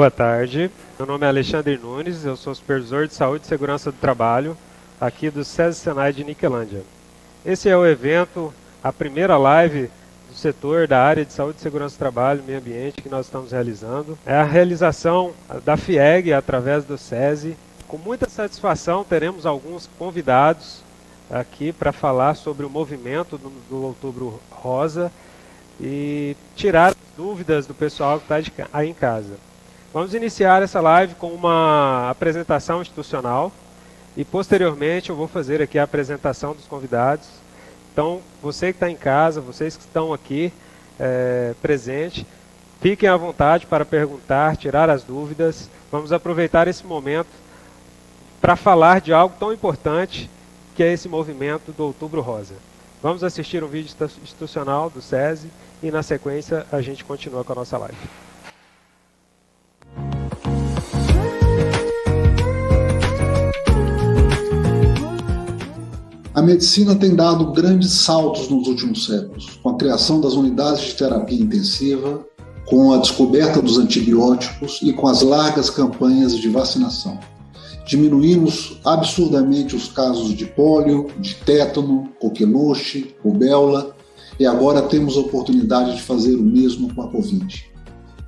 Boa tarde, meu nome é Alexandre Nunes, eu sou supervisor de saúde e segurança do trabalho aqui do SESI Senai de Niquelândia. Esse é o evento, a primeira live do setor da área de saúde e segurança do trabalho e meio ambiente que nós estamos realizando. É a realização da FIEG através do SESI. Com muita satisfação teremos alguns convidados aqui para falar sobre o movimento do Outubro Rosa e tirar dúvidas do pessoal que está aí em casa. Vamos iniciar essa live com uma apresentação institucional e posteriormente eu vou fazer aqui a apresentação dos convidados. Então, você que está em casa, vocês que estão aqui presente, fiquem à vontade para perguntar, tirar as dúvidas. Vamos aproveitar esse momento para falar de algo tão importante que é esse movimento do Outubro Rosa. Vamos assistir um vídeo institucional do SESI e na sequência a gente continua com a nossa live. A medicina tem dado grandes saltos nos últimos séculos, com a criação das unidades de terapia intensiva, com a descoberta dos antibióticos e com as largas campanhas de vacinação. Diminuímos absurdamente os casos de pólio, de tétano, coqueluche, rubéola, e agora temos a oportunidade de fazer o mesmo com a Covid.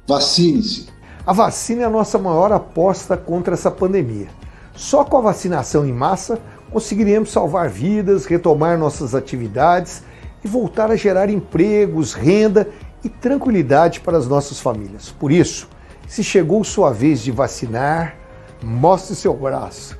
Vacine-se! A vacina é a nossa maior aposta contra essa pandemia. Só com a vacinação em massa conseguiremos salvar vidas, retomar nossas atividades e voltar a gerar empregos, renda e tranquilidade para as nossas famílias. Por isso, se chegou sua vez de vacinar, mostre seu braço.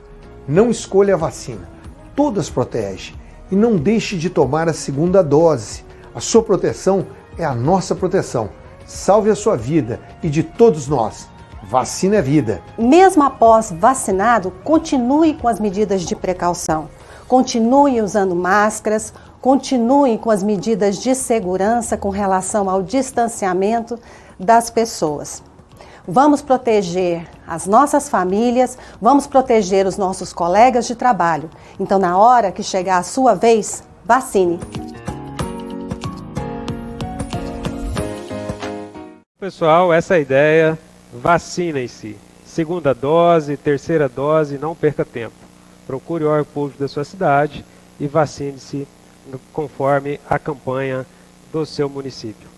Não escolha a vacina. Todas protegem. E não deixe de tomar a segunda dose. A sua proteção é a nossa proteção. Salve a sua vida e de todos nós. Vacina é vida. Mesmo após vacinado, continue com as medidas de precaução. Continue usando máscaras, continue com as medidas de segurança com relação ao distanciamento das pessoas. Vamos proteger as nossas famílias, vamos proteger os nossos colegas de trabalho. Então, na hora que chegar a sua vez, vacine. Pessoal, essa é a ideia. Vacinem-se. Segunda dose, terceira dose, não perca tempo. Procure o órgão público da sua cidade e vacine-se conforme a campanha do seu município.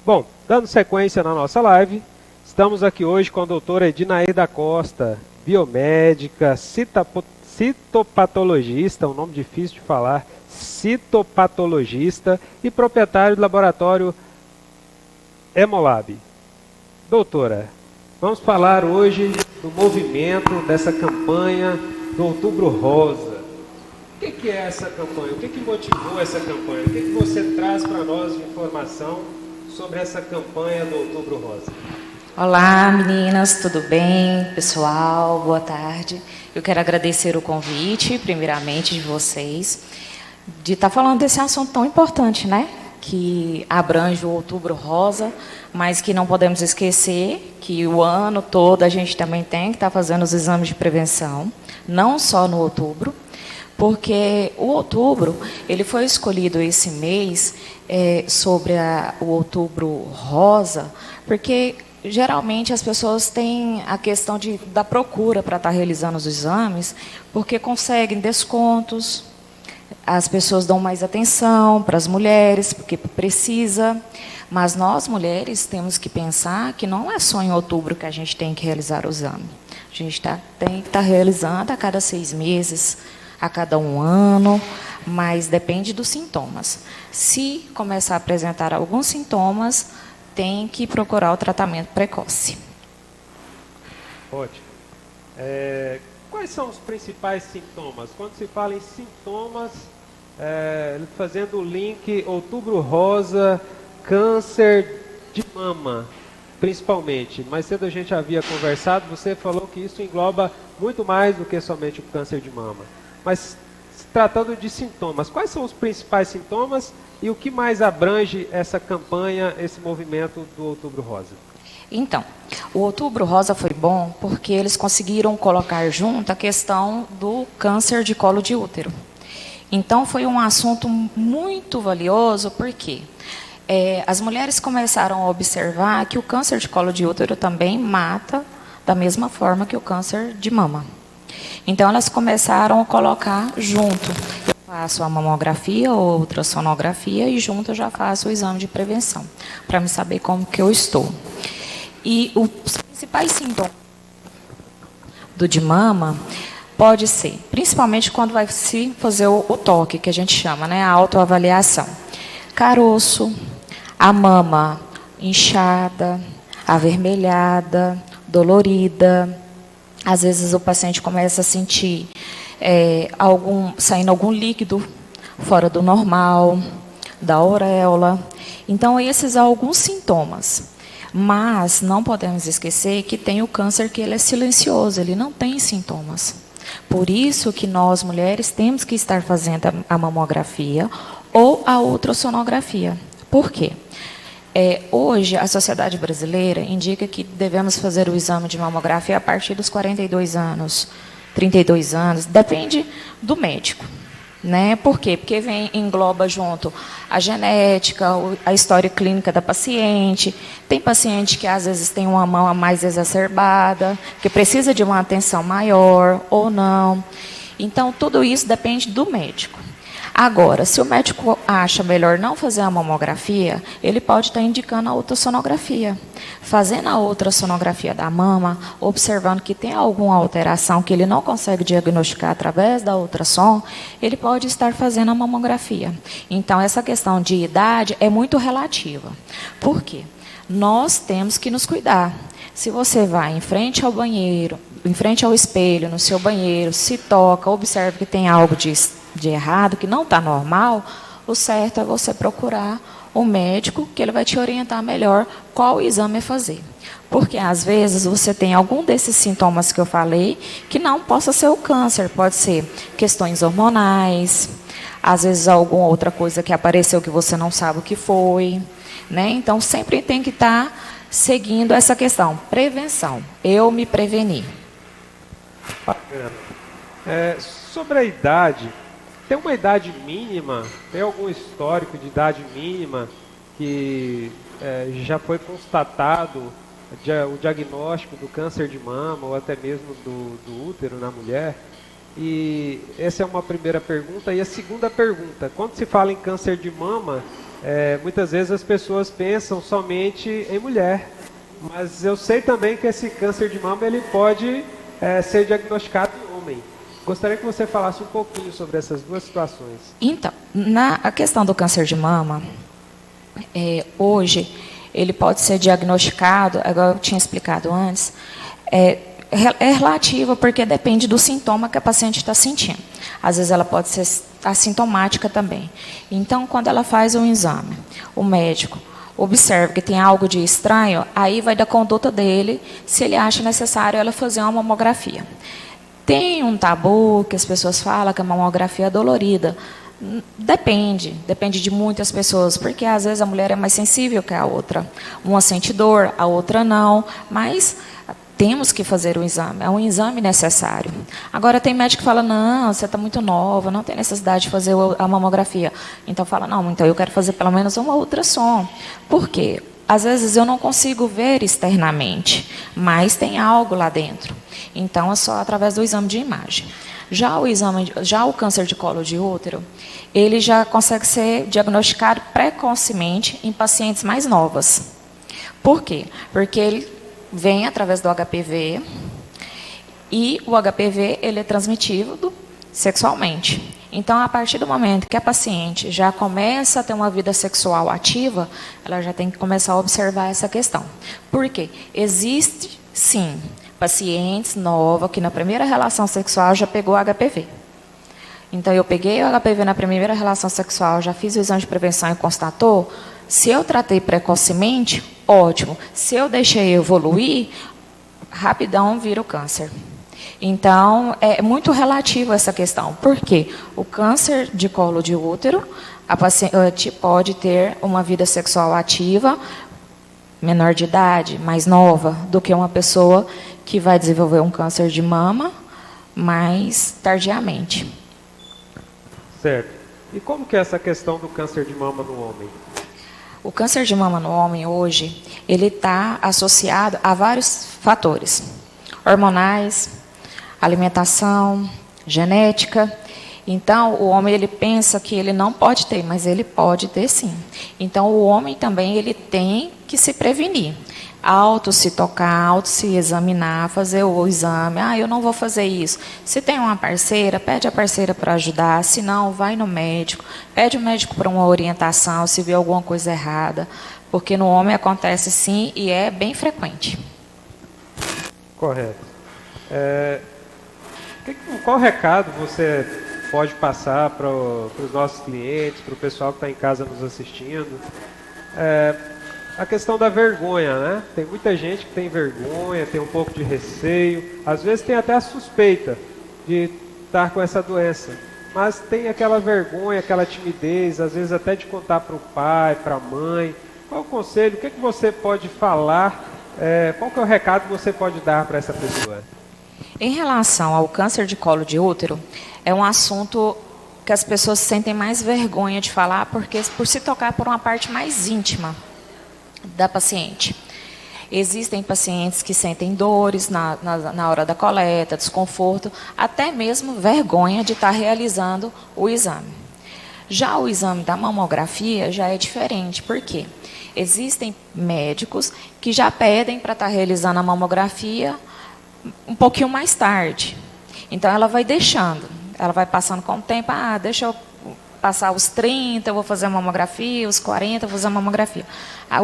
Bom, dando sequência na nossa live, estamos aqui hoje com a doutora Edinair da Costa, biomédica, citopatologista, um nome difícil de falar, citopatologista e proprietário do laboratório Hemolab. Doutora, vamos falar hoje do movimento, dessa campanha do Outubro Rosa. O que é essa campanha? O que motivou essa campanha? O que você traz para nós de informação sobre essa campanha do Outubro Rosa? Olá, meninas, tudo bem? Pessoal, boa tarde. Eu quero agradecer o convite, primeiramente, de vocês, de estar falando desse assunto tão importante, né? Que abrange o Outubro Rosa, mas que não podemos esquecer que o ano todo a gente também tem que estar fazendo os exames de prevenção, não só no outubro, porque o outubro ele foi escolhido esse mês sobre o Outubro Rosa, porque geralmente as pessoas têm a questão da procura para estar realizando os exames, porque conseguem descontos. As pessoas dão mais atenção para as mulheres, porque precisa. Mas nós, mulheres, temos que pensar que não é só em outubro que a gente tem que realizar o exame. A gente tem que estar realizando a cada 6 meses, a cada 1 ano, mas depende dos sintomas. Se começar a apresentar alguns sintomas, tem que procurar o tratamento precoce. Ótimo. Quais são os principais sintomas? Quando se fala em sintomas, fazendo o link Outubro Rosa, câncer de mama, principalmente. Mais cedo a gente havia conversado, você falou que isso engloba muito mais do que somente o câncer de mama. Mas, se tratando de sintomas, quais são os principais sintomas e o que mais abrange essa campanha, esse movimento do Outubro Rosa? Então, o Outubro Rosa foi bom porque eles conseguiram colocar junto a questão do câncer de colo de útero. Então, foi um assunto muito valioso, porque as mulheres começaram a observar que o câncer de colo de útero também mata da mesma forma que o câncer de mama. Então, elas começaram a colocar junto. Eu faço a mamografia ou ultrassonografia e junto eu já faço o exame de prevenção, para me saber como que eu estou. E os principais sintomas do de mama pode ser, principalmente quando vai se fazer o toque, que a gente chama, né, a autoavaliação. Caroço, a mama inchada, avermelhada, dolorida. Às vezes o paciente começa a sentir saindo algum líquido fora do normal, da auréola. Então, esses são alguns sintomas. Mas não podemos esquecer que tem o câncer que ele é silencioso, ele não tem sintomas. Por isso que nós, mulheres, temos que estar fazendo a mamografia ou a ultrassonografia. Por quê? Hoje, a sociedade brasileira indica que devemos fazer o exame de mamografia a partir dos 42 anos, 32 anos, depende do médico. Né? Por quê? Porque engloba junto a genética, a história clínica da paciente. Tem paciente que às vezes tem uma mama mais exacerbada, que precisa de uma atenção maior ou não. Então, tudo isso depende do médico. Agora, se o médico acha melhor não fazer a mamografia, ele pode estar indicando a ultrassonografia. Fazendo a ultrassonografia da mama, observando que tem alguma alteração que ele não consegue diagnosticar através da ultrassom, ele pode estar fazendo a mamografia. Então, essa questão de idade é muito relativa. Por quê? Nós temos que nos cuidar. Se você vai em frente ao banheiro, em frente ao espelho, no seu banheiro, se toca, observa que tem algo de errado, que não está normal, o certo é você procurar o médico, que ele vai te orientar melhor qual exame é fazer. Porque, às vezes, você tem algum desses sintomas que eu falei, que não possa ser o câncer, pode ser questões hormonais, às vezes alguma outra coisa que apareceu que você não sabe o que foi. Né? Então, sempre tem que estar seguindo essa questão, prevenção, eu me prevenir. Bacana. Sobre a idade, tem uma idade mínima, tem algum histórico de idade mínima que já foi constatado o diagnóstico do câncer de mama ou até mesmo do útero na mulher? E essa é uma primeira pergunta. E a segunda pergunta, quando se fala em câncer de mama, muitas vezes as pessoas pensam somente em mulher, mas eu sei também que esse câncer de mama ele pode ser diagnosticado em homem. Gostaria que você falasse um pouquinho sobre essas duas situações. Então, a questão do câncer de mama, hoje, ele pode ser diagnosticado, agora eu tinha explicado antes, é relativo porque depende do sintoma que a paciente está sentindo. Às vezes ela pode ser assintomática também. Então, quando ela faz um exame, o médico observa que tem algo de estranho, aí vai da conduta dele, se ele acha necessário ela fazer uma mamografia. Tem um tabu que as pessoas falam que a mamografia é dolorida. Depende de muitas pessoas, porque às vezes a mulher é mais sensível que a outra. Uma sente dor, a outra não, mas temos que fazer o exame, é um exame necessário. Agora tem médico que fala, não, você está muito nova, não tem necessidade de fazer a mamografia. Então fala, não, então eu quero fazer pelo menos uma ultrassom. Por quê? Às vezes eu não consigo ver externamente, mas tem algo lá dentro. Então é só através do exame de imagem. Já o câncer de colo de útero, ele já consegue ser diagnosticado precocemente em pacientes mais novas. Por quê? Porque ele vem através do HPV e o HPV ele é transmitido sexualmente. Então, a partir do momento que a paciente já começa a ter uma vida sexual ativa, ela já tem que começar a observar essa questão. Por quê? Existe, sim, pacientes novas que na primeira relação sexual já pegou HPV. Então, eu peguei o HPV na primeira relação sexual, já fiz o exame de prevenção e constatou. Se eu tratei precocemente, ótimo. Se eu deixei evoluir, rapidão vira o câncer. Então, é muito relativo essa questão. Por quê? O câncer de colo de útero, a paciente pode ter uma vida sexual ativa, menor de idade, mais nova, do que uma pessoa que vai desenvolver um câncer de mama mais tardiamente. Certo. E como que é essa questão do câncer de mama no homem? O câncer de mama no homem hoje, ele está associado a vários fatores. Hormonais, alimentação, genética. Então, o homem ele pensa que ele não pode ter, mas ele pode ter sim. Então, o homem também ele tem que se prevenir. Auto se tocar, auto se examinar, fazer o exame. Eu não vou fazer isso. Se tem uma parceira, pede a parceira para ajudar. Se não, vai no médico. Pede o médico para uma orientação, se vê alguma coisa errada. Porque no homem acontece sim e é bem frequente. Correto. Qual recado você pode passar para os nossos clientes, para o pessoal que está em casa nos assistindo? A questão da vergonha, né? Tem muita gente que tem vergonha, tem um pouco de receio, às vezes tem até a suspeita de estar com essa doença, mas tem aquela vergonha, aquela timidez, às vezes até de contar para o pai, para a mãe. Qual o conselho, o que você pode falar, qual que é o recado que você pode dar para essa pessoa? Em relação ao câncer de colo de útero, é um assunto que as pessoas sentem mais vergonha de falar, porque por se tocar por uma parte mais íntima da paciente. Existem pacientes que sentem dores na hora da coleta, desconforto, até mesmo vergonha de estar realizando o exame. Já o exame da mamografia já é diferente, por quê? Existem médicos que já pedem para estar realizando a mamografia um pouquinho mais tarde. Então, ela vai deixando, ela vai passando com o tempo, deixa eu passar os 30, eu vou fazer a mamografia, os 40, eu vou fazer a mamografia.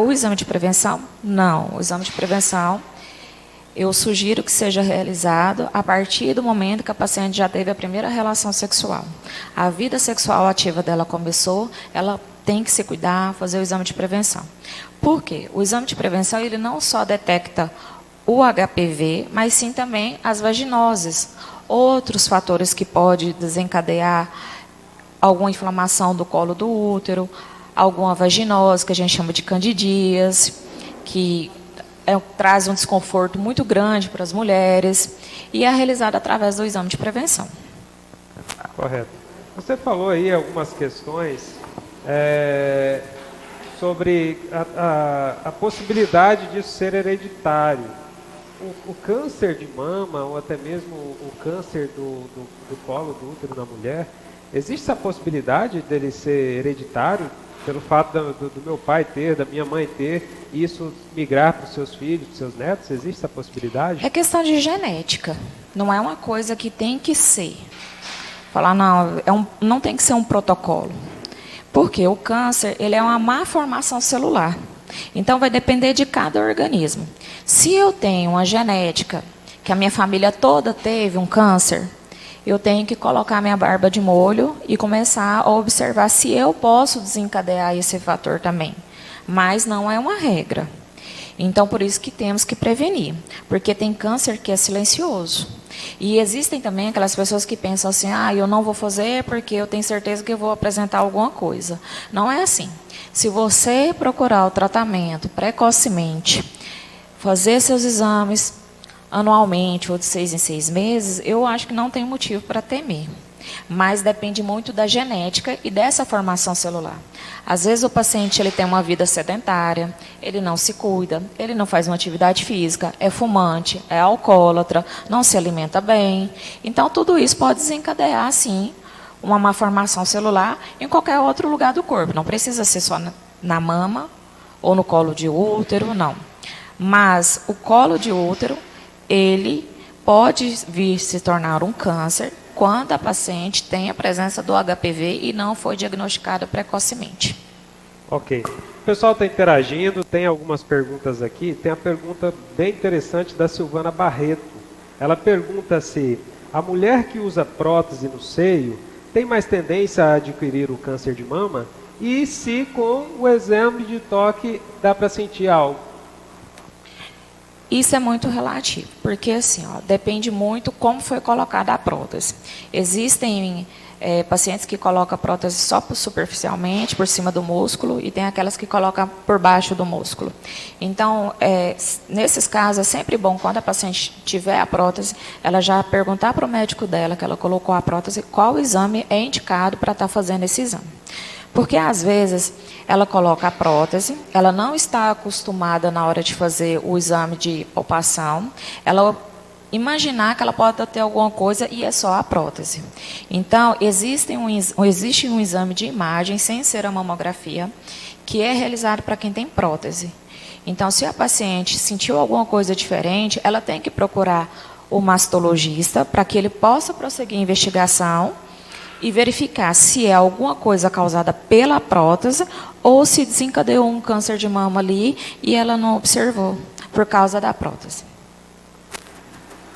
O exame de prevenção, não. O exame de prevenção, eu sugiro que seja realizado a partir do momento que a paciente já teve a primeira relação sexual. A vida sexual ativa dela começou, ela tem que se cuidar, fazer o exame de prevenção. Por quê? O exame de prevenção, ele não só detecta o HPV, mas sim também as vaginoses. Outros fatores que podem desencadear alguma inflamação do colo do útero, alguma vaginose, que a gente chama de candidíase, que traz um desconforto muito grande para as mulheres, e é realizada através do exame de prevenção. Correto. Você falou aí algumas questões sobre a possibilidade disso ser hereditário. O câncer de mama, ou até mesmo o câncer do colo do útero na mulher, existe essa possibilidade dele ser hereditário, pelo fato do meu pai ter, da minha mãe ter, e isso migrar para os seus filhos, para os seus netos? Existe essa possibilidade? É questão de genética, não é uma coisa que tem que ser. Falar, não, não tem que ser um protocolo. Porque o câncer, ele é uma má formação celular. Então, vai depender de cada organismo. Se eu tenho uma genética, que a minha família toda teve um câncer, eu tenho que colocar minha barba de molho e começar a observar se eu posso desencadear esse fator também. Mas não é uma regra. Então, por isso que temos que prevenir. Porque tem câncer que é silencioso. E existem também aquelas pessoas que pensam assim, eu não vou fazer porque eu tenho certeza que eu vou apresentar alguma coisa. Não é assim. Se você procurar o tratamento precocemente, fazer seus exames anualmente ou de 6 em 6 meses, eu acho que não tem motivo para temer. Mas depende muito da genética e dessa formação celular. Às vezes o paciente ele tem uma vida sedentária, ele não se cuida, ele não faz uma atividade física, é fumante, é alcoólatra, não se alimenta bem. Então tudo isso pode desencadear, sim, uma má formação celular em qualquer outro lugar do corpo. Não precisa ser só na mama ou no colo de útero, não. Mas o colo de útero, ele pode vir se tornar um câncer quando a paciente tem a presença do HPV e não foi diagnosticada precocemente. Ok. O pessoal está interagindo, tem algumas perguntas aqui. Tem a pergunta bem interessante da Silvana Barreto. Ela pergunta se a mulher que usa prótese no seio tem mais tendência a adquirir o câncer de mama e se com o exame de toque dá para sentir algo. Isso é muito relativo, porque assim, depende muito como foi colocada a prótese. Existem pacientes que colocam a prótese só superficialmente, por cima do músculo, e tem aquelas que colocam por baixo do músculo. Então, nesses casos, é sempre bom, quando a paciente tiver a prótese, ela já perguntar para o médico dela, que ela colocou a prótese, qual exame é indicado para estar fazendo esse exame. Porque, às vezes, ela coloca a prótese, ela não está acostumada na hora de fazer o exame de palpação, ela imaginar que ela pode ter alguma coisa e é só a prótese. Então, existe um exame de imagem, sem ser a mamografia, que é realizado para quem tem prótese. Então, se a paciente sentiu alguma coisa diferente, ela tem que procurar o mastologista para que ele possa prosseguir a investigação e verificar se é alguma coisa causada pela prótese ou se desencadeou um câncer de mama ali e ela não observou por causa da prótese.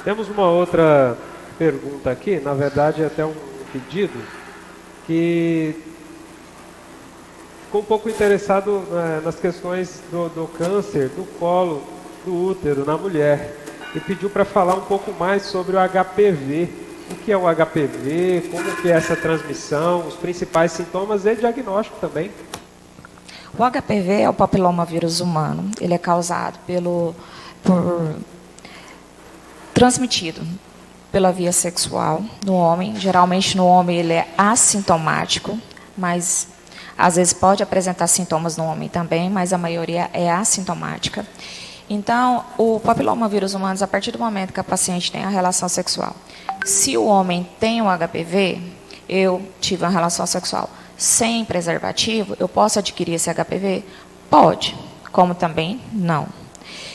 Temos uma outra pergunta aqui, na verdade é até um pedido, que ficou um pouco interessado nas questões do câncer, do colo, do útero na mulher, e pediu para falar um pouco mais sobre o HPV. O que é o HPV, como que é essa transmissão, os principais sintomas e diagnóstico também. O HPV é o papilomavírus humano. Ele é causado transmitido pela via sexual no homem. Geralmente no homem ele é assintomático, mas às vezes pode apresentar sintomas no homem também, mas a maioria é assintomática. Então, o papilomavírus humano, a partir do momento que a paciente tem a relação sexual, se o homem tem o HPV, eu tive uma relação sexual sem preservativo, eu posso adquirir esse HPV? Pode, como também não.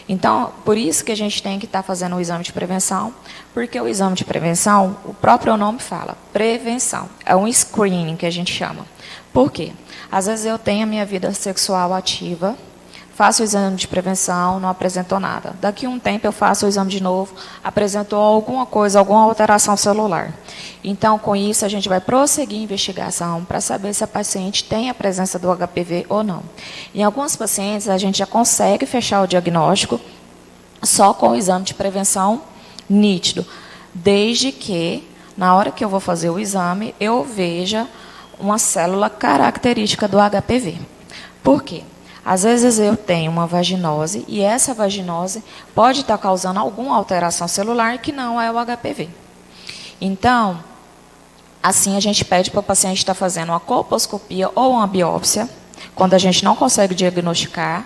Então, por isso que a gente tem que estar fazendo o exame de prevenção, porque o exame de prevenção, o próprio nome fala, prevenção. É um screening que a gente chama. Por quê? Às vezes eu tenho a minha vida sexual ativa, faço o exame de prevenção, não apresentou nada. Daqui a um tempo eu faço o exame de novo, apresentou alguma coisa, alguma alteração celular. Então, com isso, a gente vai prosseguir a investigação para saber se a paciente tem a presença do HPV ou não. Em alguns pacientes, a gente já consegue fechar o diagnóstico só com o exame de prevenção nítido, desde que, na hora que eu vou fazer o exame, eu veja uma célula característica do HPV. Por quê? Às vezes eu tenho uma vaginose e essa vaginose pode estar causando alguma alteração celular que não é o HPV. Então, assim a gente pede para o paciente estar fazendo uma colposcopia ou uma biópsia, quando a gente não consegue diagnosticar,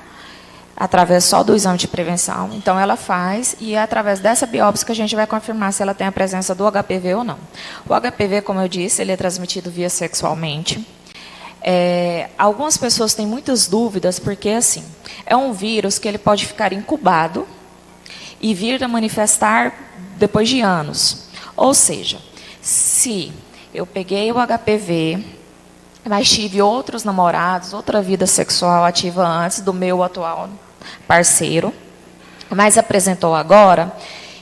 através só do exame de prevenção. Então, ela faz e é através dessa biópsia que a gente vai confirmar se ela tem a presença do HPV ou não. O HPV, como eu disse, ele é transmitido via sexualmente. Algumas pessoas têm muitas dúvidas, porque assim, é um vírus que ele pode ficar incubado e vir a manifestar depois de anos. Ou seja, se eu peguei o HPV, mas tive outros namorados, outra vida sexual ativa antes do meu atual parceiro, mas apresentou agora,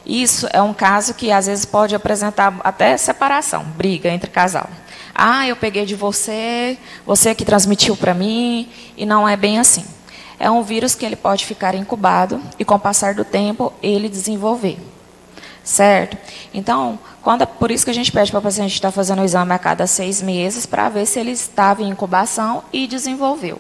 isso é um caso que às vezes pode apresentar até separação, briga entre casal. Ah, eu peguei de você, você que transmitiu para mim, e não é bem assim. É um vírus que ele pode ficar incubado e, com o passar do tempo, ele desenvolver. Certo? Então, por isso que a gente pede para o paciente estar fazendo o exame a cada 6 meses, para ver se ele estava em incubação e desenvolveu.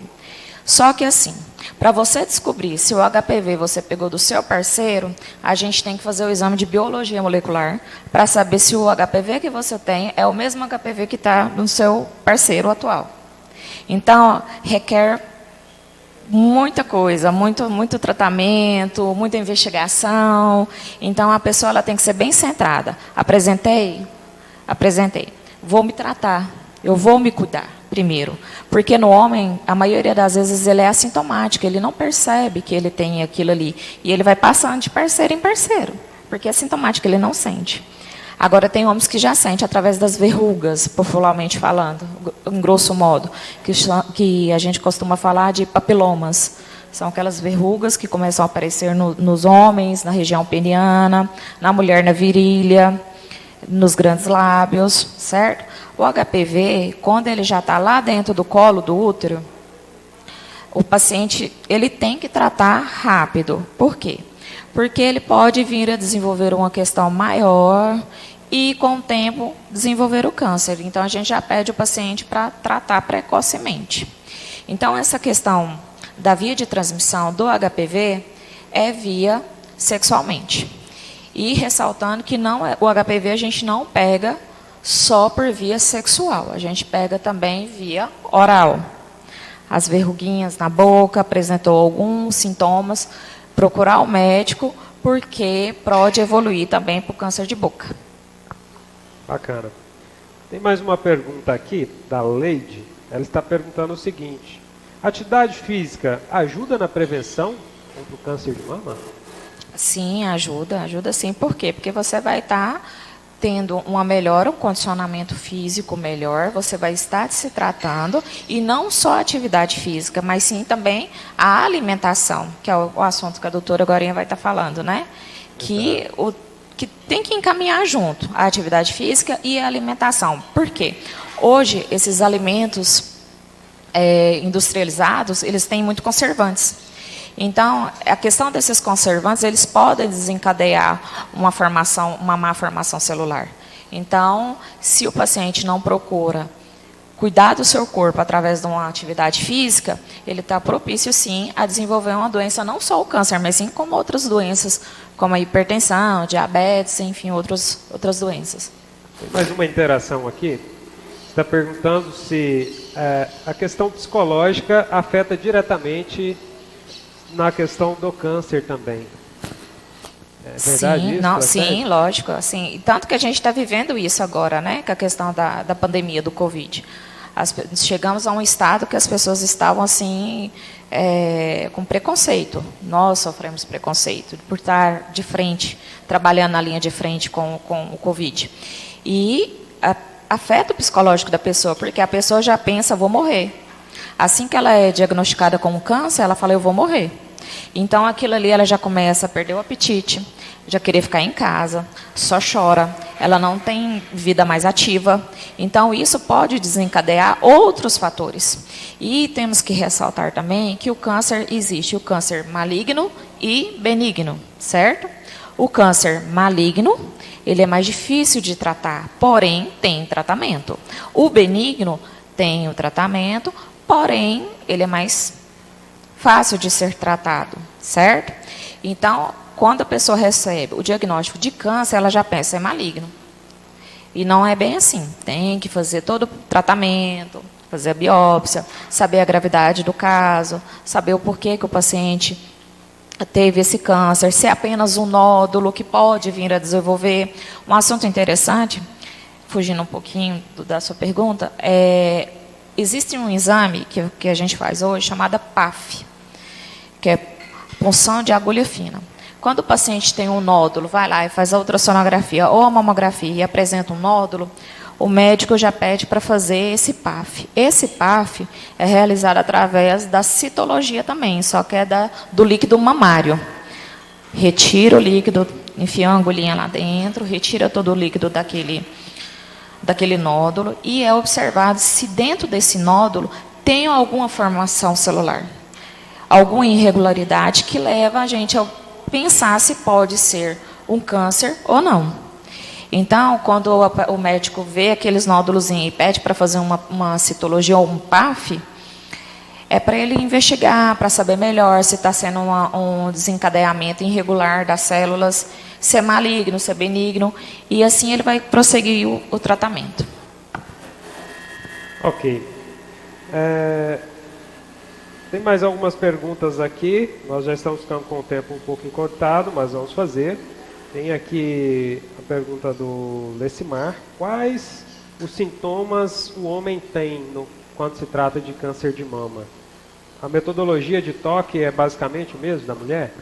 Só que assim, para você descobrir se o HPV você pegou do seu parceiro, a gente tem que fazer o exame de biologia molecular para saber se o HPV que você tem é o mesmo HPV que está no seu parceiro atual. Então, requer muita coisa, muito tratamento, muita investigação. Então, a pessoa ela tem que ser bem centrada. Apresentei. Vou me tratar, eu vou me cuidar primeiro. Porque no homem, a maioria das vezes, ele é assintomático, ele não percebe que ele tem aquilo ali. E ele vai passando de parceiro em parceiro, porque é sintomático, ele não sente. Agora, tem homens que já sentem através das verrugas, popularmente falando, em grosso modo, que a gente costuma falar de papilomas. São aquelas verrugas que começam a aparecer nos homens, na região peniana, na mulher na virilha, nos grandes lábios, certo? O HPV, quando ele já está lá dentro do colo do útero, o paciente ele tem que tratar rápido. Por quê? Porque ele pode vir a desenvolver uma questão maior e, com o tempo, desenvolver o câncer. Então, a gente já pede o paciente para tratar precocemente. Então, essa questão da via de transmissão do HPV é via sexualmente. E ressaltando que o HPV a gente não pega só por via sexual. A gente pega também via oral. As verruguinhas na boca, apresentou alguns sintomas, procurar o médico, porque pode evoluir também para o câncer de boca. Bacana. Tem mais uma pergunta aqui, da Leide. Ela está perguntando o seguinte: atividade física ajuda na prevenção contra o câncer de mama? Sim, ajuda sim. Por quê? Porque você vai estar tendo uma melhora, um condicionamento físico melhor, você vai estar se tratando, e não só a atividade física, mas sim também a alimentação, que é o assunto que a doutora agora vai estar falando, né? Que tem que encaminhar junto a atividade física e a alimentação. Por quê? Hoje, esses alimentos industrializados, eles têm muito conservantes. Então, a questão desses conservantes, eles podem desencadear uma má formação celular. Então, se o paciente não procura cuidar do seu corpo através de uma atividade física, ele está propício, sim, a desenvolver uma doença, não só o câncer, mas sim como outras doenças, como a hipertensão, diabetes, enfim, outras doenças. Tem mais uma interação aqui. Está perguntando se a questão psicológica afeta diretamente na questão do câncer também. É verdade sim, isso? Não, sim, lógico. Assim, tanto que a gente está vivendo isso agora, né, com a questão da pandemia do Covid. Chegamos a um estado que as pessoas estavam assim, com preconceito. Nós sofremos preconceito por estar de frente, trabalhando na linha de frente com o Covid. E afeta o psicológico da pessoa, porque a pessoa já pensa, vou morrer. Assim que ela é diagnosticada com câncer, ela fala, eu vou morrer. Então, aquilo ali, ela já começa a perder o apetite, já querer ficar em casa, só chora, ela não tem vida mais ativa. Então, isso pode desencadear outros fatores. E temos que ressaltar também que o câncer existe, o câncer maligno e benigno, certo? O câncer maligno, ele é mais difícil de tratar, porém, tem tratamento. O benigno tem o tratamento, porém, ele é mais fácil de ser tratado, certo? Então, quando a pessoa recebe o diagnóstico de câncer, ela já pensa, é maligno. E não é bem assim. Tem que fazer todo o tratamento, fazer a biópsia, saber a gravidade do caso, saber o porquê que o paciente teve esse câncer, se é apenas um nódulo que pode vir a desenvolver. Um assunto interessante, fugindo um pouquinho da sua pergunta, existe um exame que a gente faz hoje, chamado PAF, que é punção de agulha fina. Quando o paciente tem um nódulo, vai lá e faz a ultrassonografia ou a mamografia e apresenta um nódulo, o médico já pede para fazer esse PAF. Esse PAF é realizado através da citologia também, só que é do líquido mamário. Retira o líquido, enfia a agulhinha lá dentro, retira todo o líquido daquele nódulo e é observado se dentro desse nódulo tem alguma formação celular, alguma irregularidade que leva a gente a pensar se pode ser um câncer ou não. Então, quando o médico vê aqueles nódulos e pede para fazer uma citologia ou um PAF, é para ele investigar, para saber melhor se está sendo um desencadeamento irregular das células, se é maligno, se é benigno, e assim ele vai prosseguir o tratamento. Ok. Tem mais algumas perguntas aqui, nós já estamos ficando com o tempo um pouco encurtado, mas vamos fazer. Tem aqui a pergunta do Lecimar: quais os sintomas o homem tem quando se trata de câncer de mama? A metodologia de toque é basicamente o mesmo da mulher?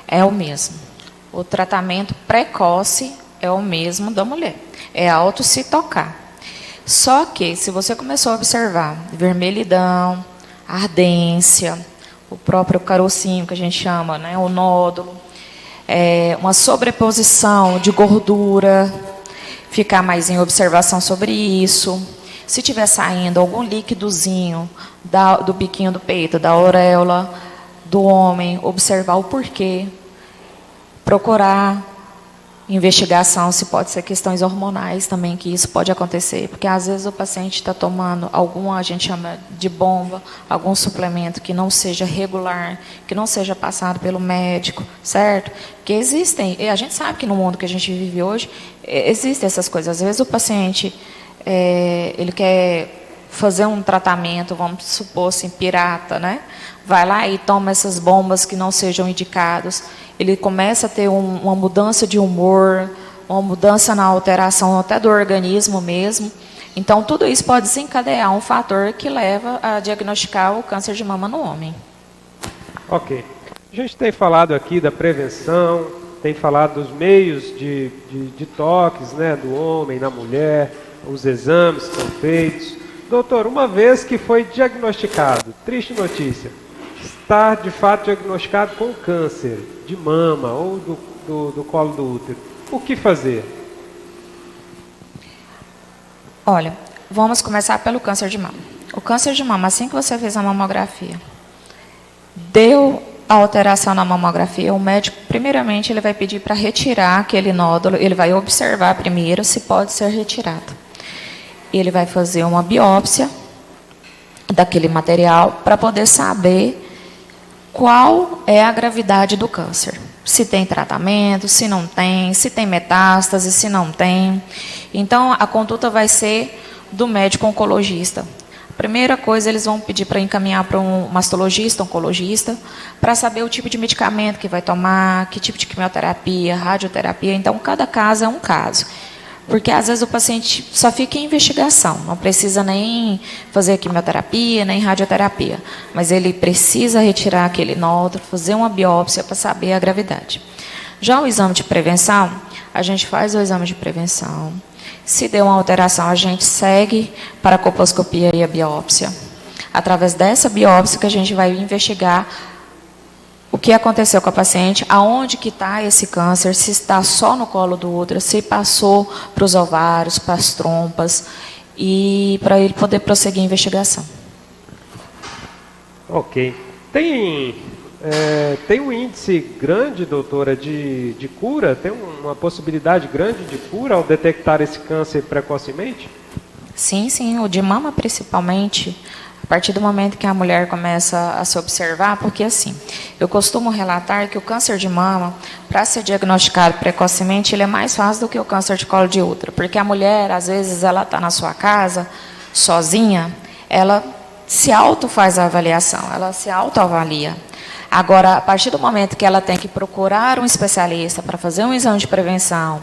É o mesmo. O tratamento precoce é o mesmo da mulher. É auto se tocar. Só que, se você começou a observar vermelhidão, ardência, o próprio carocinho que a gente chama, né, o nódulo, uma sobreposição de gordura, ficar mais em observação sobre isso. Se tiver saindo algum líquidozinho do biquinho do peito, da auréola do homem, observar o porquê, procurar investigação se pode ser questões hormonais também, que isso pode acontecer, porque às vezes o paciente está tomando algum, a gente chama de bomba, algum suplemento que não seja regular, que não seja passado pelo médico, certo? Porque existem, e a gente sabe que no mundo que a gente vive hoje, existem essas coisas. Às vezes o paciente, ele quer fazer um tratamento, vamos supor assim, pirata, né? Vai lá e toma essas bombas que não sejam indicadas. Ele começa a ter uma mudança de humor, uma mudança na alteração até do organismo mesmo. Então, tudo isso pode desencadear um fator que leva a diagnosticar o câncer de mama no homem. Ok. A gente tem falado aqui da prevenção, tem falado dos meios de toques, né, do homem, na mulher, os exames que são feitos. Doutor, uma vez que foi diagnosticado, triste notícia, está de fato diagnosticado com câncer de mama ou do colo do útero, o que fazer? Olha, vamos começar pelo câncer de mama. O câncer de mama, assim que você fez a mamografia, deu a alteração na mamografia, o médico, primeiramente, ele vai pedir para retirar aquele nódulo, ele vai observar primeiro se pode ser retirado. Ele vai fazer uma biópsia daquele material para poder saber qual é a gravidade do câncer. Se tem tratamento, se não tem, se tem metástase, se não tem. Então, a conduta vai ser do médico oncologista. A primeira coisa, eles vão pedir para encaminhar para um mastologista, oncologista, para saber o tipo de medicamento que vai tomar, que tipo de quimioterapia, radioterapia. Então, cada caso é um caso. Porque, às vezes, o paciente só fica em investigação, não precisa nem fazer quimioterapia, nem radioterapia, mas ele precisa retirar aquele nódulo, fazer uma biópsia para saber a gravidade. Já o exame de prevenção, a gente faz o exame de prevenção, se deu uma alteração, a gente segue para a colposcopia e a biópsia. Através dessa biópsia que a gente vai investigar o que aconteceu com a paciente, aonde que está esse câncer, se está só no colo do útero, se passou para os ovários, para as trompas, e para ele poder prosseguir a investigação. Ok. Tem um índice grande, doutora, de cura? Tem uma possibilidade grande de cura ao detectar esse câncer precocemente? Sim, sim, o de mama principalmente. A partir do momento que a mulher começa a se observar, porque assim, eu costumo relatar que o câncer de mama, para ser diagnosticado precocemente, ele é mais fácil do que o câncer de colo de útero, porque a mulher, às vezes, ela está na sua casa, sozinha, ela se faz a avaliação, ela se autoavalia. Agora, a partir do momento que ela tem que procurar um especialista para fazer um exame de prevenção,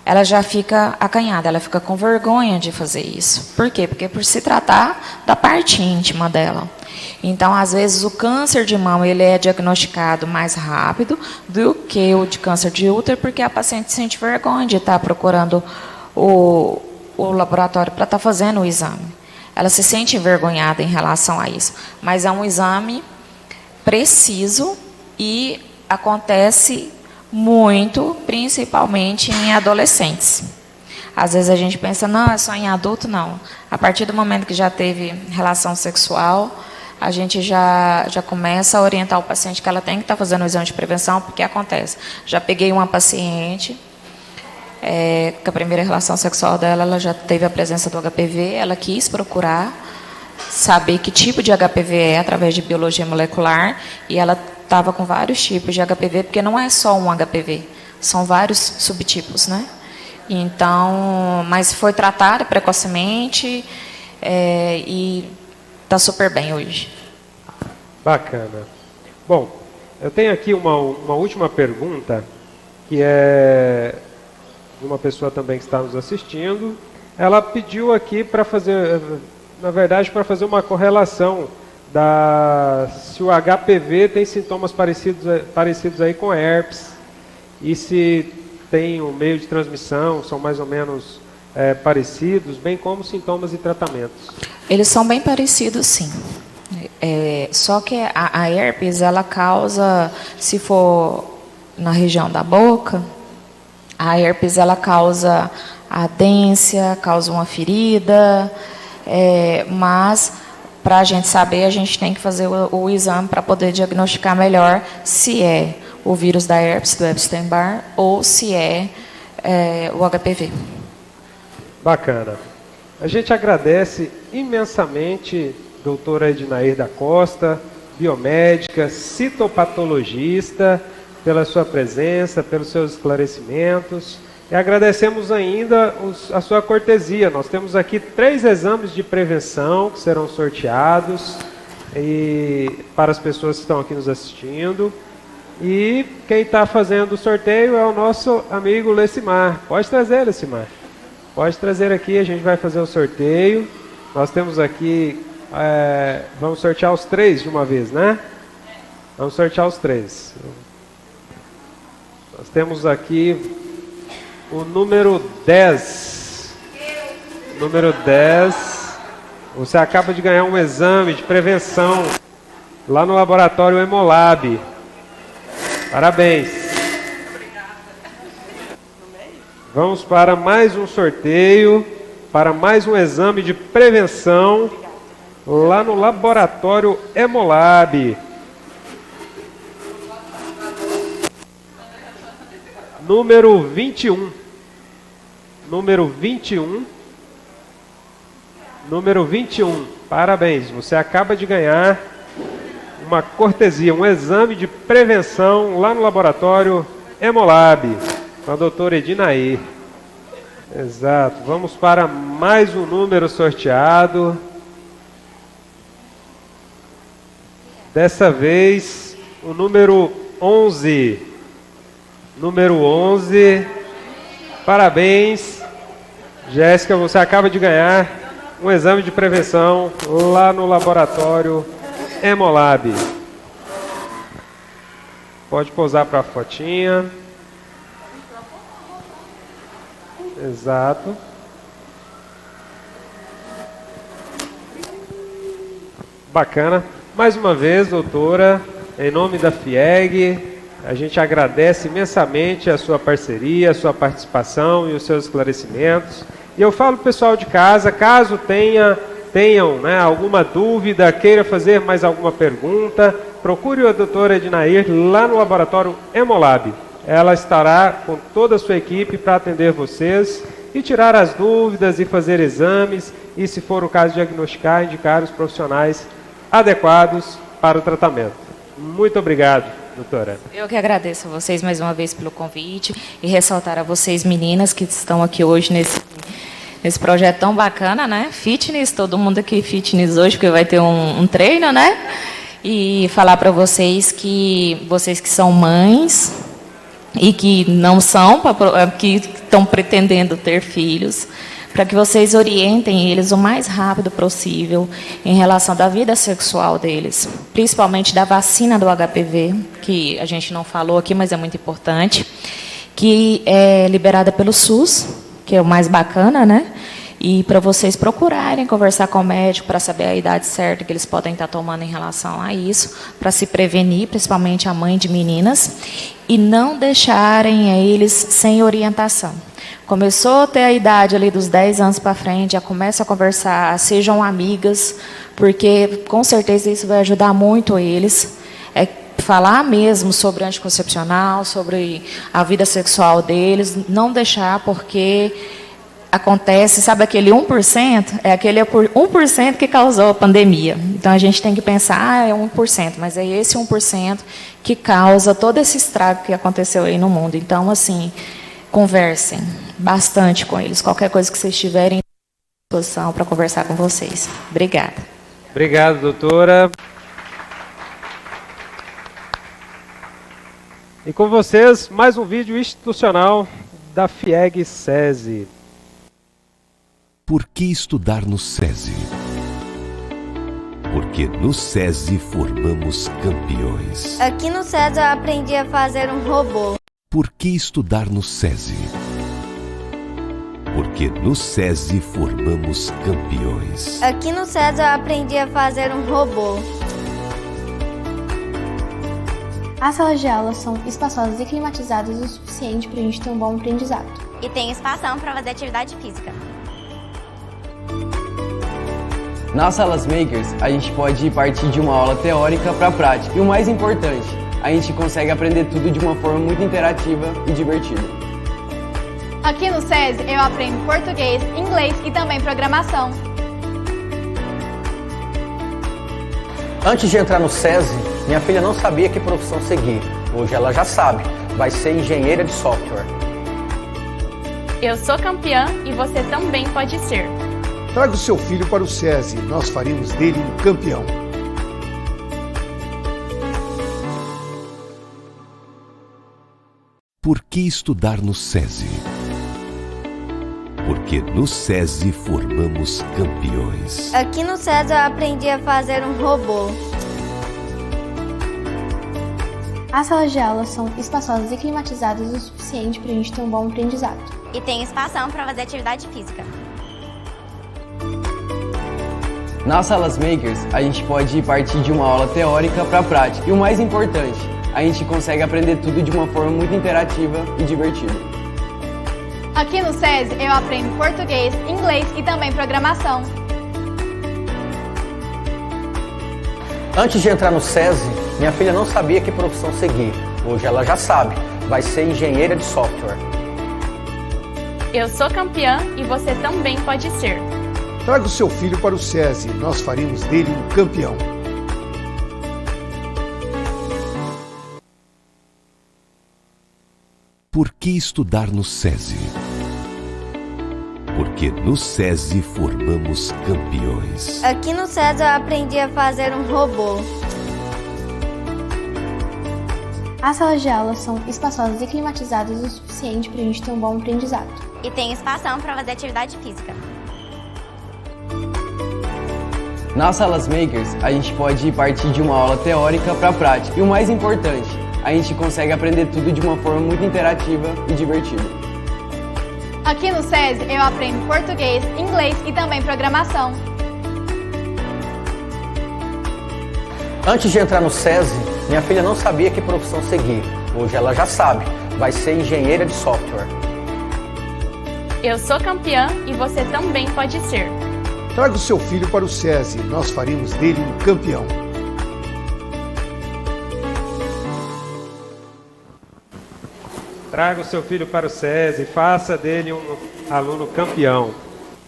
ela já fica acanhada, ela fica com vergonha de fazer isso. Por quê? Porque por se tratar da parte íntima dela. Então, às vezes, o câncer de mama ele é diagnosticado mais rápido do que o de câncer de útero, porque a paciente sente vergonha de estar procurando o laboratório para estar fazendo o exame. Ela se sente envergonhada em relação a isso. Mas é um exame preciso e acontece muito, principalmente em adolescentes. Às vezes a gente pensa, não, é só em adulto, não. A partir do momento que já teve relação sexual, a gente já começa a orientar o paciente que ela tem que estar fazendo o exame de prevenção, porque acontece. Já peguei uma paciente, que a primeira relação sexual dela, ela já teve a presença do HPV, ela quis procurar saber que tipo de HPV é através de biologia molecular, e ela estava com vários tipos de HPV, porque não é só um HPV, são vários subtipos, né? Então, mas foi tratada precocemente e está super bem hoje. Bacana. Bom, eu tenho aqui uma última pergunta, que é de uma pessoa também que está nos assistindo. Ela pediu aqui para fazer, na verdade, para fazer uma correlação se o HPV tem sintomas parecidos aí com herpes, e se tem um meio de transmissão, são mais ou menos parecidos, bem como sintomas e tratamentos. Eles são bem parecidos, sim. Só que a herpes, ela causa, se for na região da boca, a herpes ela causa ardência, causa uma ferida, mas para a gente saber, a gente tem que fazer o exame para poder diagnosticar melhor se é o vírus da herpes, do Epstein-Barr, ou se é o HPV. Bacana. A gente agradece imensamente a doutora Ednair da Costa, biomédica, citopatologista, pela sua presença, pelos seus esclarecimentos. E agradecemos ainda a sua cortesia. Nós temos aqui 3 exames de prevenção que serão sorteados para as pessoas que estão aqui nos assistindo. E quem está fazendo o sorteio é o nosso amigo Lecimar. Pode trazer, Lecimar. Pode trazer aqui, a gente vai fazer o sorteio. Nós temos aqui, vamos sortear os 3 de uma vez, né? Vamos sortear os 3. Nós temos aqui o número 10. Número 10. Você acaba de ganhar um exame de prevenção lá no laboratório Hemolab. Parabéns. Vamos para mais um sorteio, para mais um exame de prevenção lá no laboratório Hemolab. Número 21. Número 21. Número 21. Parabéns, você acaba de ganhar uma cortesia, um exame de prevenção lá no laboratório Hemolab, com a doutora Ednair. Exato. Vamos para mais um número sorteado. Dessa vez, o número 11. Número 11. Parabéns, Jéssica, você acaba de ganhar um exame de prevenção lá no laboratório Hemolab. Pode posar para a fotinha. Exato. Bacana. Mais uma vez, doutora, em nome da FIEG, a gente agradece imensamente a sua parceria, a sua participação e os seus esclarecimentos. E eu falo para o pessoal de casa, caso tenham alguma dúvida, queira fazer mais alguma pergunta, procure a doutora Ednair lá no laboratório Hemolab. Ela estará com toda a sua equipe para atender vocês e tirar as dúvidas e fazer exames e, se for o caso, diagnosticar e indicar os profissionais adequados para o tratamento. Muito obrigado, doutora. Eu que agradeço a vocês mais uma vez pelo convite e ressaltar a vocês, meninas, que estão aqui hoje nesse projeto tão bacana, né? Fitness, todo mundo aqui fitness hoje, porque vai ter um treino, né? E falar para vocês que são mães e que não são, que estão pretendendo ter filhos, para que vocês orientem eles o mais rápido possível em relação da vida sexual deles, principalmente da vacina do HPV, que a gente não falou aqui, mas é muito importante, que é liberada pelo SUS, que é o mais bacana, né? E para vocês procurarem conversar com o médico para saber a idade certa que eles podem estar tomando em relação a isso, para se prevenir, principalmente a mãe de meninas, e não deixarem eles sem orientação. Começou a ter a idade ali dos 10 anos para frente, já começa a conversar, sejam amigas, porque com certeza isso vai ajudar muito eles. Falar mesmo sobre anticoncepcional, sobre a vida sexual deles, não deixar, porque acontece, sabe aquele 1%? É aquele 1% que causou a pandemia. Então a gente tem que pensar, é 1%, mas é esse 1% que causa todo esse estrago que aconteceu aí no mundo. Então, assim, conversem bastante com eles. Qualquer coisa que vocês tiverem à disposição para conversar com vocês. Obrigada. Obrigado, doutora. E com vocês, mais um vídeo institucional da FIEG SESI. Por que estudar no SESI? Porque no SESI formamos campeões. Aqui no SESI eu aprendi a fazer um robô. Por que estudar no SESI? Porque no SESI formamos campeões. Aqui no SESI eu aprendi a fazer um robô. As salas de aula são espaçosas e climatizadas o suficiente para a gente ter um bom aprendizado. E tem espação para fazer atividade física. Nas salas makers, a gente pode partir de uma aula teórica para a prática. E o mais importante, a gente consegue aprender tudo de uma forma muito interativa e divertida. Aqui no SESI eu aprendo português, inglês e também programação. Antes de entrar no SESI, minha filha não sabia que profissão seguir. Hoje ela já sabe, vai ser engenheira de software. Eu sou campeã e você também pode ser. Traga o seu filho para o SESI, nós faremos dele um campeão. Por que estudar no SESI? Porque no SESI formamos campeões. Aqui no SESI eu aprendi a fazer um robô. As salas de aula são espaçosas e climatizadas o suficiente para a gente ter um bom aprendizado. E tem espação para fazer atividade física. Nas salas makers, a gente pode partir de uma aula teórica para a prática. E o mais importante, a gente consegue aprender tudo de uma forma muito interativa e divertida. Aqui no SESI eu aprendo português, inglês e também programação. Antes de entrar no SESI, minha filha não sabia que profissão seguir. Hoje ela já sabe, vai ser engenheira de software. Eu sou campeã e você também pode ser. Traga o seu filho para o SESI, nós faremos dele um campeão. Por que estudar no SESI? Porque no SESI formamos campeões. Aqui no SESI eu aprendi a fazer um robô. As salas de aula são espaçosas e climatizadas o suficiente para a gente ter um bom aprendizado. E tem espação para fazer atividade física. Nas salas makers, a gente pode partir de uma aula teórica para a prática. E o mais importante, a gente consegue aprender tudo de uma forma muito interativa e divertida. Aqui no SESI eu aprendo português, inglês e também programação. Antes de entrar no SESI, minha filha não sabia que profissão seguir. Hoje ela já sabe, vai ser engenheira de software. Eu sou campeã e você também pode ser. Traga o seu filho para o SESI, nós faremos dele um campeão. Traga o seu filho para o SESI, faça dele um aluno campeão.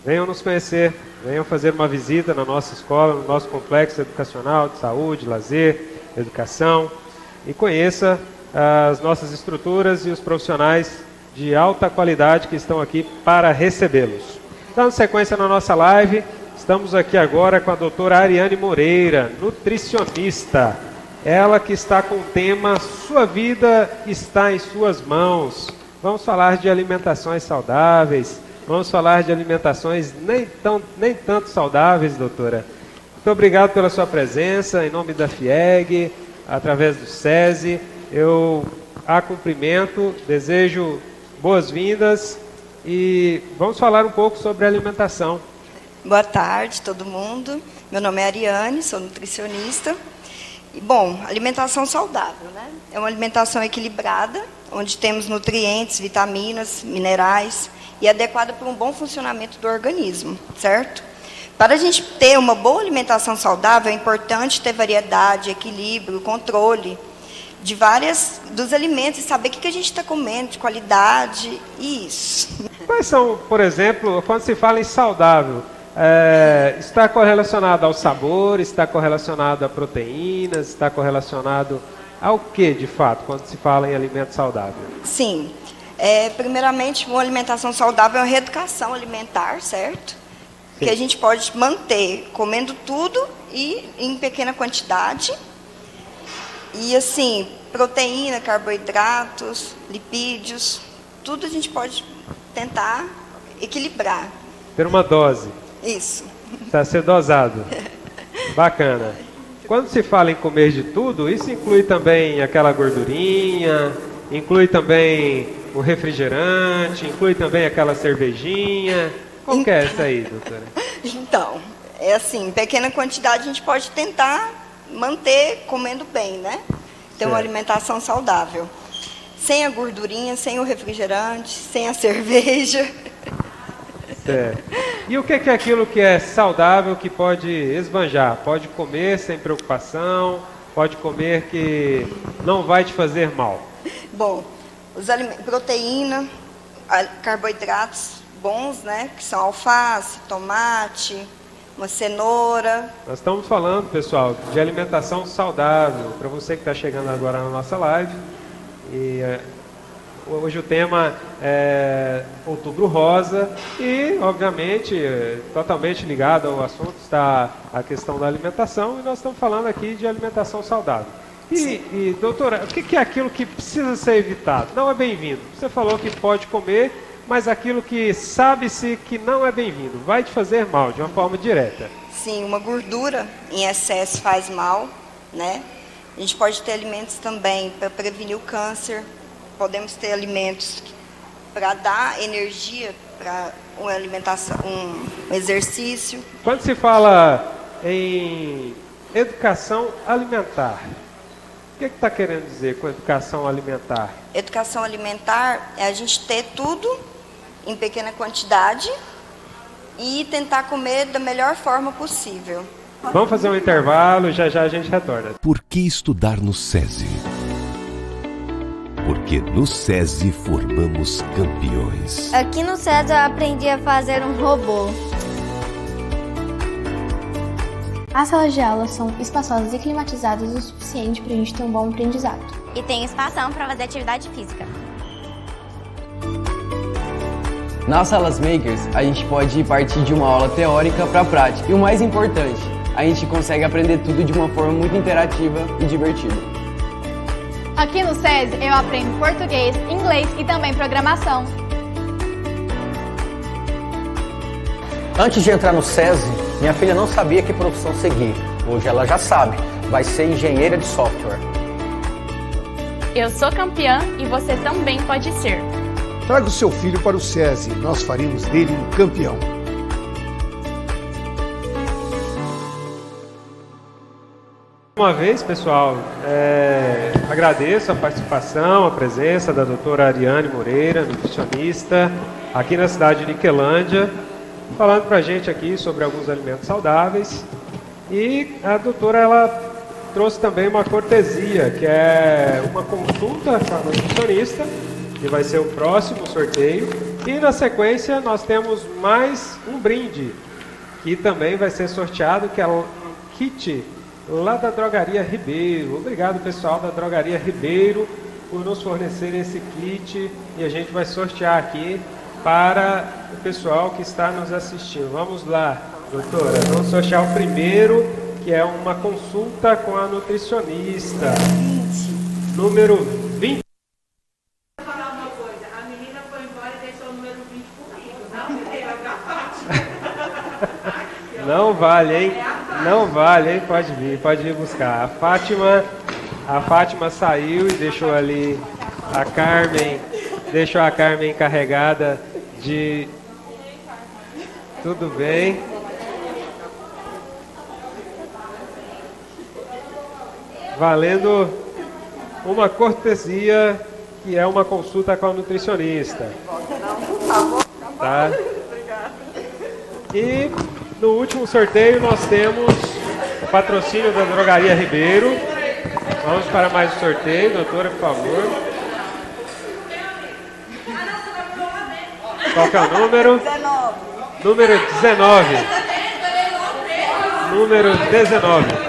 Venham nos conhecer, venham fazer uma visita na nossa escola, no nosso complexo educacional de saúde, lazer, educação e conheça as nossas estruturas e os profissionais de alta qualidade que estão aqui para recebê-los. Dando sequência na nossa live, estamos aqui agora com a doutora Ariane Moreira, nutricionista. Ela que está com o tema Sua Vida Está em Suas Mãos. Vamos falar de alimentações saudáveis, vamos falar de alimentações nem tanto saudáveis, doutora. Muito obrigado pela sua presença, em nome da FIEG, através do SESI. Eu a cumprimento, desejo boas-vindas e vamos falar um pouco sobre alimentação. Boa tarde, todo mundo. Meu nome é Ariane, sou nutricionista. E, bom, alimentação saudável, né? É uma alimentação equilibrada, onde temos nutrientes, vitaminas, minerais e adequada para um bom funcionamento do organismo, certo? Para a gente ter uma boa alimentação saudável, é importante ter variedade, equilíbrio, controle de dos alimentos e saber o que a gente está comendo, de qualidade e isso. Quais são, por exemplo, quando se fala em saudável, está correlacionado ao sabor, está correlacionado a proteínas, está correlacionado ao que, de fato, quando se fala em alimento saudável? Sim. Primeiramente, uma alimentação saudável é uma reeducação alimentar, certo? Sim. Que a gente pode manter comendo tudo e em pequena quantidade. E assim, proteína, carboidratos, lipídios, tudo a gente pode tentar equilibrar. Ter uma dose. Isso. Está ser dosado. Bacana. Quando se fala em comer de tudo, isso inclui também aquela gordurinha, inclui também o refrigerante, inclui também aquela cervejinha. Qual que é essa aí, doutora? Então, é assim, em pequena quantidade a gente pode tentar manter comendo bem, né? Ter uma alimentação saudável. Sem a gordurinha, sem o refrigerante, sem a cerveja. Certo. E o que é aquilo que é saudável, que pode esbanjar? Pode comer sem preocupação, pode comer que não vai te fazer mal? Bom, os alimentos, proteína, carboidratos bons, né? Que são alface, tomate, uma cenoura. Nós estamos falando, pessoal, de alimentação saudável. Para você que está chegando agora na nossa live. E hoje o tema é Outubro Rosa e, obviamente, totalmente ligado ao assunto está a questão da alimentação e nós estamos falando aqui de alimentação saudável. E doutora, o que é aquilo que precisa ser evitado? Não é bem-vindo. Você falou que pode comer, mas aquilo que sabe-se que não é bem-vindo, vai te fazer mal de uma forma direta. Sim, uma gordura em excesso faz mal, né? A gente pode ter alimentos também para prevenir o câncer. Podemos ter alimentos para dar energia para uma alimentação, um exercício. Quando se fala em educação alimentar, o que está querendo dizer com educação alimentar? Educação alimentar é a gente ter tudo em pequena quantidade e tentar comer da melhor forma possível. Vamos fazer um intervalo, já já a gente retorna. Por que estudar no SESI? Porque no SESI formamos campeões. Aqui no SESI eu aprendi a fazer um robô. As salas de aula são espaçosas e climatizadas o suficiente para a gente ter um bom aprendizado. E tem espaço para fazer atividade física. Nas salas makers, a gente pode partir de uma aula teórica para a prática. E o mais importante, a gente consegue aprender tudo de uma forma muito interativa e divertida. Aqui no SESI eu aprendo português, inglês e também programação. Antes de entrar no SESI, minha filha não sabia que profissão seguir. Hoje ela já sabe, vai ser engenheira de software. Eu sou campeã e você também pode ser. Traga o seu filho para o SESI, nós faremos dele um campeão. Uma vez, pessoal, agradeço a participação, a presença da doutora Ariane Moreira, nutricionista, aqui na cidade de Niquelândia, falando para a gente aqui sobre alguns alimentos saudáveis. E a doutora, ela trouxe também uma cortesia, que é uma consulta com a nutricionista, que vai ser o próximo sorteio. E na sequência nós temos mais um brinde, que também vai ser sorteado, que é um kit lá da Drogaria Ribeiro. Obrigado, pessoal da Drogaria Ribeiro, por nos fornecer esse kit. E a gente vai sortear aqui para o pessoal que está nos assistindo. Vamos lá, doutora. Vamos sortear o primeiro, que é uma consulta com a nutricionista. Número 20. Vou falar uma coisa. A menina foi embora e deixou o número 20 comigo. Não vale, hein? Não vale, hein? Pode vir buscar. A Fátima saiu e deixou ali a Carmen, deixou a Carmen encarregada de... Tudo bem. Valendo uma cortesia, que é uma consulta com a nutricionista. Tá? E no último sorteio nós temos o patrocínio da Drogaria Ribeiro. Vamos para mais um sorteio, doutora, por favor. Qual que é o número? 19. Número 19. Número 19.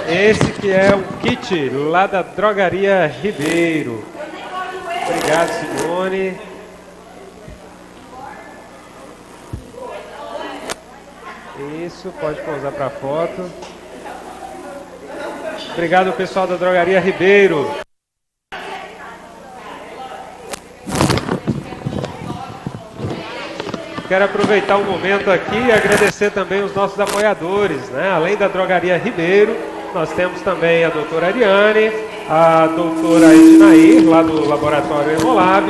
Esse que é um kit lá da Drogaria Ribeiro. Obrigado, Simone. Isso, pode pousar para a foto. Obrigado, pessoal da Drogaria Ribeiro. Quero aproveitar um momento aqui e agradecer também os nossos apoiadores, né? Além da Drogaria Ribeiro, nós temos também a doutora Ariane, a doutora Ednair, lá do Laboratório Hemolab,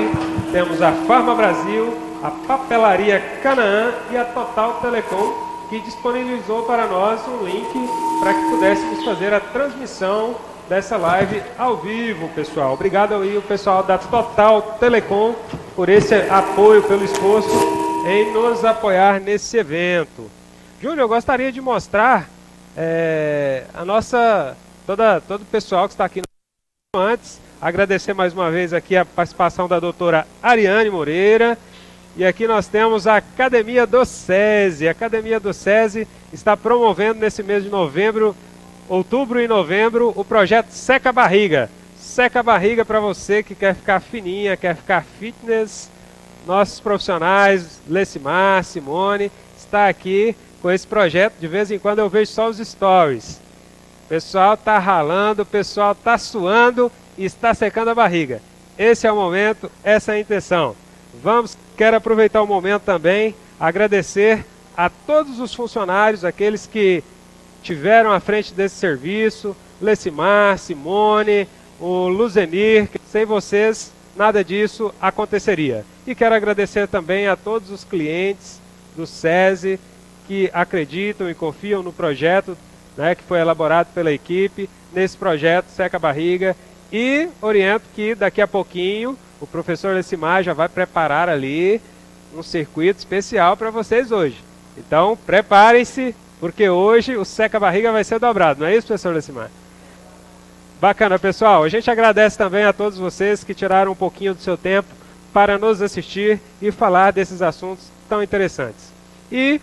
temos a Farma Brasil, a Papelaria Canaã e a Total Telecom, que disponibilizou para nós um link para que pudéssemos fazer a transmissão dessa live ao vivo, pessoal. Obrigado aí o pessoal da Total Telecom por esse apoio, pelo esforço em nos apoiar nesse evento. Júlio, eu gostaria de mostrar a nossa todo o pessoal que está aqui. Antes, agradecer mais uma vez aqui a participação da doutora Ariane Moreira. E aqui nós temos a Academia do SESI. A Academia do SESI está promovendo nesse mês de novembro, outubro e novembro, o projeto Seca a Barriga. Seca a barriga para você que quer ficar fininha, quer ficar fitness. Nossos profissionais, Lecimar, Simone, está aqui com esse projeto. De vez em quando eu vejo só os stories. O pessoal está ralando, o pessoal está suando e está secando a barriga. Esse é o momento, essa é a intenção. Quero aproveitar o momento também, agradecer a todos os funcionários, aqueles que tiveram à frente desse serviço, Lecimar, Simone, o Luzenir, que sem vocês nada disso aconteceria. E quero agradecer também a todos os clientes do SESI que acreditam e confiam no projeto, né, que foi elaborado pela equipe, nesse projeto Seca a Barriga, e oriento que daqui a pouquinho o professor Lecimar já vai preparar ali um circuito especial para vocês hoje. Então preparem-se, porque hoje o Seca a Barriga vai ser dobrado, não é isso, professor Lecimar? Bacana, pessoal. A gente agradece também a todos vocês que tiraram um pouquinho do seu tempo para nos assistir e falar desses assuntos tão interessantes e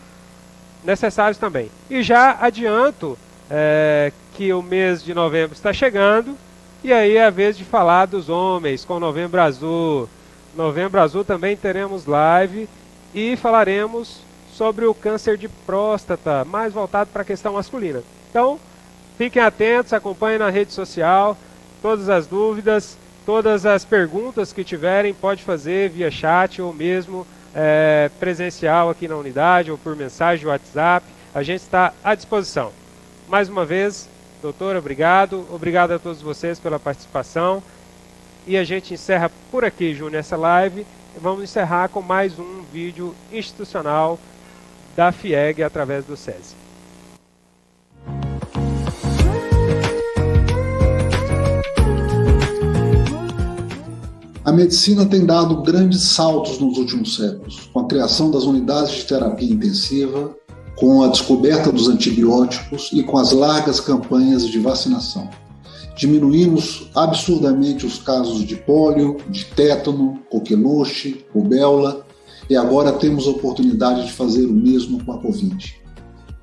necessários também. E já adianto que o mês de novembro está chegando, e aí é a vez de falar dos homens com Novembro Azul. Novembro Azul também teremos live e falaremos sobre o câncer de próstata, mais voltado para a questão masculina. Então, fiquem atentos, acompanhem na rede social, todas as dúvidas, todas as perguntas que tiverem, pode fazer via chat ou mesmo presencial aqui na unidade ou por mensagem de WhatsApp. A gente está à disposição. Mais uma vez, doutora, obrigado. Obrigado a todos vocês pela participação. E a gente encerra por aqui, Júnior, essa live. Vamos encerrar com mais um vídeo institucional da FIEG através do SESI. A medicina tem dado grandes saltos nos últimos séculos, com a criação das unidades de terapia intensiva, com a descoberta dos antibióticos e com as largas campanhas de vacinação. Diminuímos absurdamente os casos de pólio, de tétano, coqueluche, rubéola, e agora temos a oportunidade de fazer o mesmo com a Covid.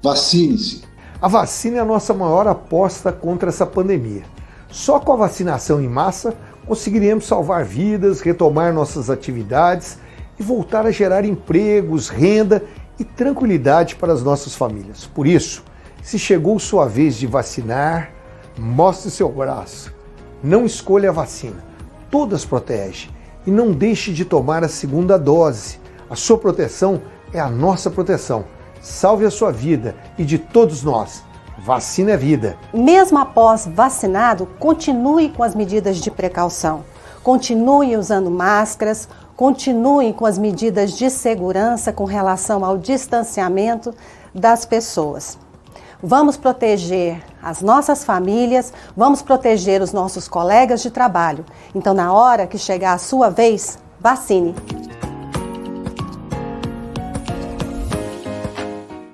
Vacine-se. A vacina é a nossa maior aposta contra essa pandemia. Só com a vacinação em massa conseguiremos salvar vidas, retomar nossas atividades e voltar a gerar empregos, renda e tranquilidade para as nossas famílias. Por isso, se chegou sua vez de vacinar, mostre seu braço. Não escolha a vacina. Todas protegem. E não deixe de tomar a segunda dose. A sua proteção é a nossa proteção. Salve a sua vida e de todos nós. Vacina é vida. Mesmo após vacinado, continue com as medidas de precaução. Continue usando máscaras, continue com as medidas de segurança com relação ao distanciamento das pessoas. Vamos proteger as nossas famílias, vamos proteger os nossos colegas de trabalho. Então, na hora que chegar a sua vez, vacine.